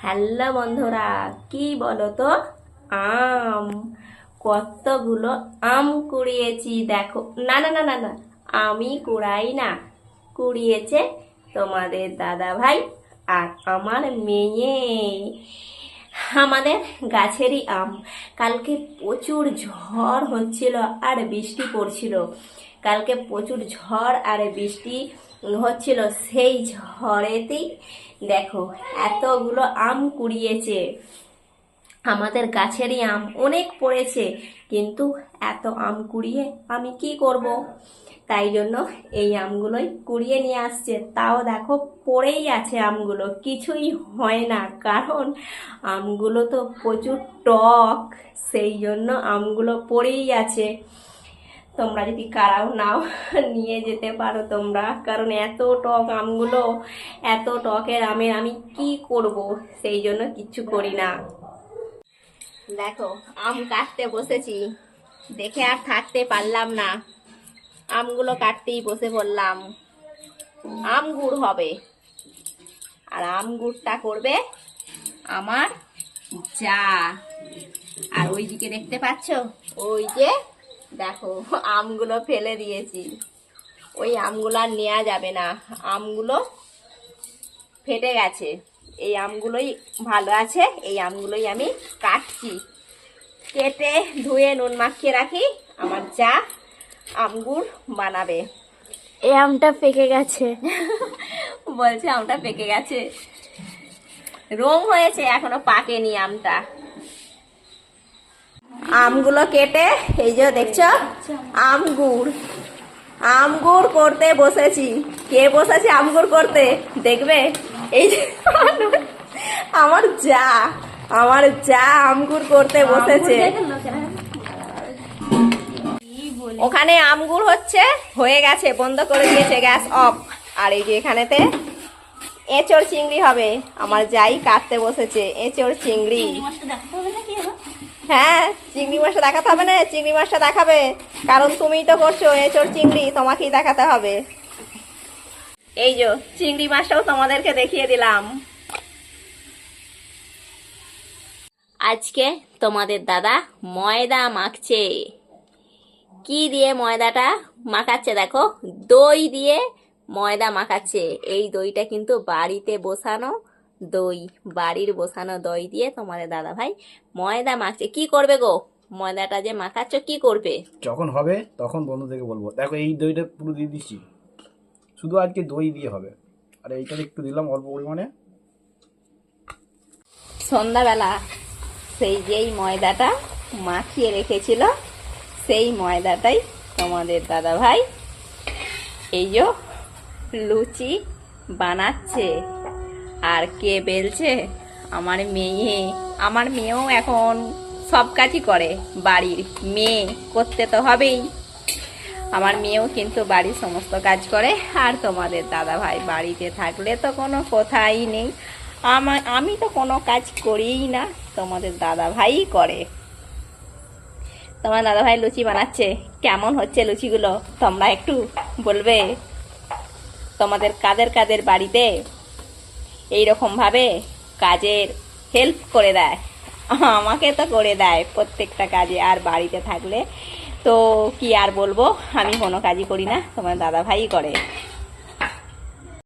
Hello বন্ধুরা, কি বলো তো? আম কতগুলো আম কুড়িয়েছি দেখো। না না না না না, আমি কুড়াই না, কুড়িয়েছে তোমাদের দাদা ভাই আর আমার মেয়ে। আমাদের গাছেরই আম। কালকে প্রচুর ঝড় হচ্ছিল আর বৃষ্টি পড়ছিল। কালকে প্রচুর ঝড় আর বৃষ্টি হচ্ছিল, সেই ঝড়েতেই দেখো এতগুলো আম কুড়িয়েছে। আমাদের গাছেরই আম অনেক পড়েছে, কিন্তু এত আম কুড়িয়ে আমি কি করব? তাই জন্য এই আমগুলোই কুড়িয়ে নিয়ে আসছে। তাও দেখো পড়েই আছে আমগুলো, কিছুই হয় না, কারণ আমগুলো তো প্রচুর টক, সেই জন্য আমগুলো পড়েই আছে। তোমরা যদি কারাও নাও, নিয়ে যেতে পারো তোমরা, কারণ এত টক আমগুলো, এত টকের আমের আমি কি করব? সেই জন্য কিচ্ছু করি না। দেখো আম কাটতে বসেছি, দেখে আর থাকতে পারলাম না, আমগুলো কাটতেই বসে পড়লাম। আম গুড় হবে, আর আম গুড়টা করবে আমার যা। আর ওইদিকে দেখতে পাচ্ছ, ওই যে দেখো আমগুলো ফেলে দিয়েছি, ওই আমগুলো আর নেওয়া যাবে না, আমগুলো ফেটে গেছে। এই আমগুলোই ভালো আছে, এই আমগুলোই আমি কাটছি, কেটে ধুয়ে নুন মাখিয়ে রাখি। আমার যা আমগুড় বানাবে। এই আমটা পেকে গেছে। বলছে আমটা পেকে গেছে, রং হয়েছে, এখনো পাকেনি আমটা। আমগুলো কেটে এই যে দেখছো আমগুড়, আমগুড় করতে বসেছি। কে বসেছে আমগুড় করতে দেখবে? এই যে আমার যা, আমার যা আমগুড় করতে বসেছে। ওখানে আমগুড় হচ্ছে, হয়ে গেছে, বন্ধ করে দিয়েছে, গ্যাস অফ। আর এই যে এখানেতে এঁচড় চিংড়ি হবে, আমার যাই কাটতে বসেছে এঁচড় চিংড়ি। হ্যাঁ, চিংড়ি মাছটা দেখাতে হবে না? চিংড়ি মাছটা দেখাবে, কারণ তুমিই তো করছো এঁচড় চিংড়ি, তোমাকেই দেখাতে হবে। এই যে চিংড়ি মাছটাও তোমাদেরকে দেখিয়ে দিলাম। আজকে তোমাদের দাদা ময়দা মাখছে। কি দিয়ে ময়দাটা মাখাচ্ছে দেখো? দই দিয়ে ময়দা মাখাচ্ছে। এই দইটা কিন্তু বাড়িতে বসানো দই, বাড়ির বসানো দই দিয়ে তোমাদের দাদা ভাই ময়দা মাখছে। কি করবে গো? ময়দাটা যে মাখাচ্ছ কি করবে? যখন হবে তখন বন্ধুদেরকে বলবো, দেখো এই দইটা পুরো দিয়ে দিচ্ছি, শুধু আজকে দই দিয়ে হবে। আর এইটা একটু দিলাম অল্প পরিমাণে। সন্ধ্যাবেলা সেই যেই ময়দাটা মাখিয়ে রেখেছিল, সেই ময়দাটাই তোমাদের দাদা ভাই এই যে লুচি বানাচ্ছে। আর কে বেলছে? আমার মেয়ে। আমার মেয়েও এখন সব কাজই করে, বাড়ির মেয়ে, করতে তো হবেই। আমার মেয়েও কিন্তু বাড়ির সমস্ত কাজ করে। আর তোমাদের দাদা ভাই বাড়িতে থাকলে তো কোনো কথাই নেই, আমি তো কোনো কাজ করিই না, তোমাদের দাদা ভাই করে। তোমার দাদা ভাই লুচি বানাচ্ছে, কেমন হচ্ছে লুচিগুলো তোমরা একটু বলবে? তোমাদের কাদের কাদের বাড়িতে এইরকম ভাবে কাজের হেল্প করে দেয়? আমাকে তো করে দেয় প্রত্যেকটা কাজে। আর বাড়িতে থাকলে তো কি আর বলবো, আমি কোনো কাজই করি না, তোমার দাদা ভাই করে।